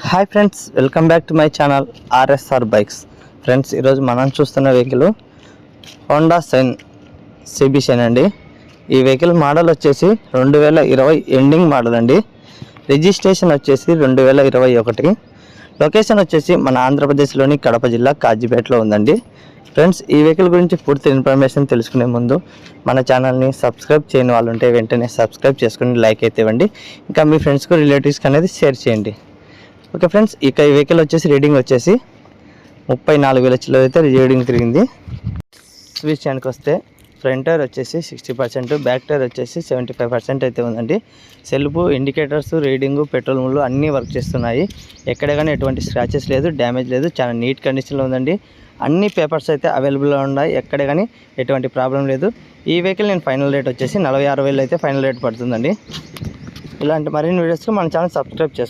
Hi friends, welcome back to my channel RSR bikes. Friends, ఈరోజు మనం చూస్తున్న vehicle Honda sign CB Shine అండి. ఈ వెహికల్ మోడల్ వచ్చేసి 2020 ఎండింగ్ మోడల్ అండి. రిజిస్ట్రేషన్ వచ్చేసి 2021. లొకేషన్ వచ్చేసి మన ఆంధ్రప్రదేశ్లోని కడప జిల్లా కాజీపేటలో ఉందండి. ఫ్రెండ్స్, ఈ వెహికల్ గురించి పూర్తి ఇన్ఫర్మేషన్ తెలుసుకునే ముందు మన ఛానల్ని సబ్స్క్రైబ్ చేయని వాళ్ళు ఉంటే వెంటనే సబ్స్క్రైబ్ చేసుకుని లైక్ అయితే ఇవ్వండి. ఇంకా మీ ఫ్రెండ్స్కి రిలేటివ్స్కి అనేది షేర్ చేయండి. ఓకే ఫ్రెండ్స్, ఇక ఈ వెహికల్ వచ్చేసి రీడింగ్ వచ్చేసి 34,000 కిలో అయితే రీడింగ్ తిరిగింది. విషయానికి వస్తే ఫ్రంట్ టైర్ వచ్చేసి 60%, బ్యాక్ టైర్ వచ్చేసి 75% అయితే ఉందండి. సెల్ఫ్, ఇండికేటర్స్, రీడింగు, పెట్రోల్ ముళ్ళు అన్నీ వర్క్ చేస్తున్నాయి. ఎక్కడ కానీ ఎటువంటి స్క్రాచెస్ లేదు, డ్యామేజ్ లేదు, చాలా నీట్ కండిషన్లో ఉందండి. అన్ని పేపర్స్ అయితే అవైలబుల్గా ఉన్నాయి, ఎక్కడ కానీ ఎటువంటి ప్రాబ్లం లేదు. ఈ వెహికల్ నేను ఫైనల్ రేట్ వచ్చేసి 46,000 అయితే ఫైనల్ రేట్ పడుతుందండి. ఇలాంటి మరిన్ని వీడియోస్కి మన ఛానల్ సబ్స్క్రైబ్ చేసుకోండి.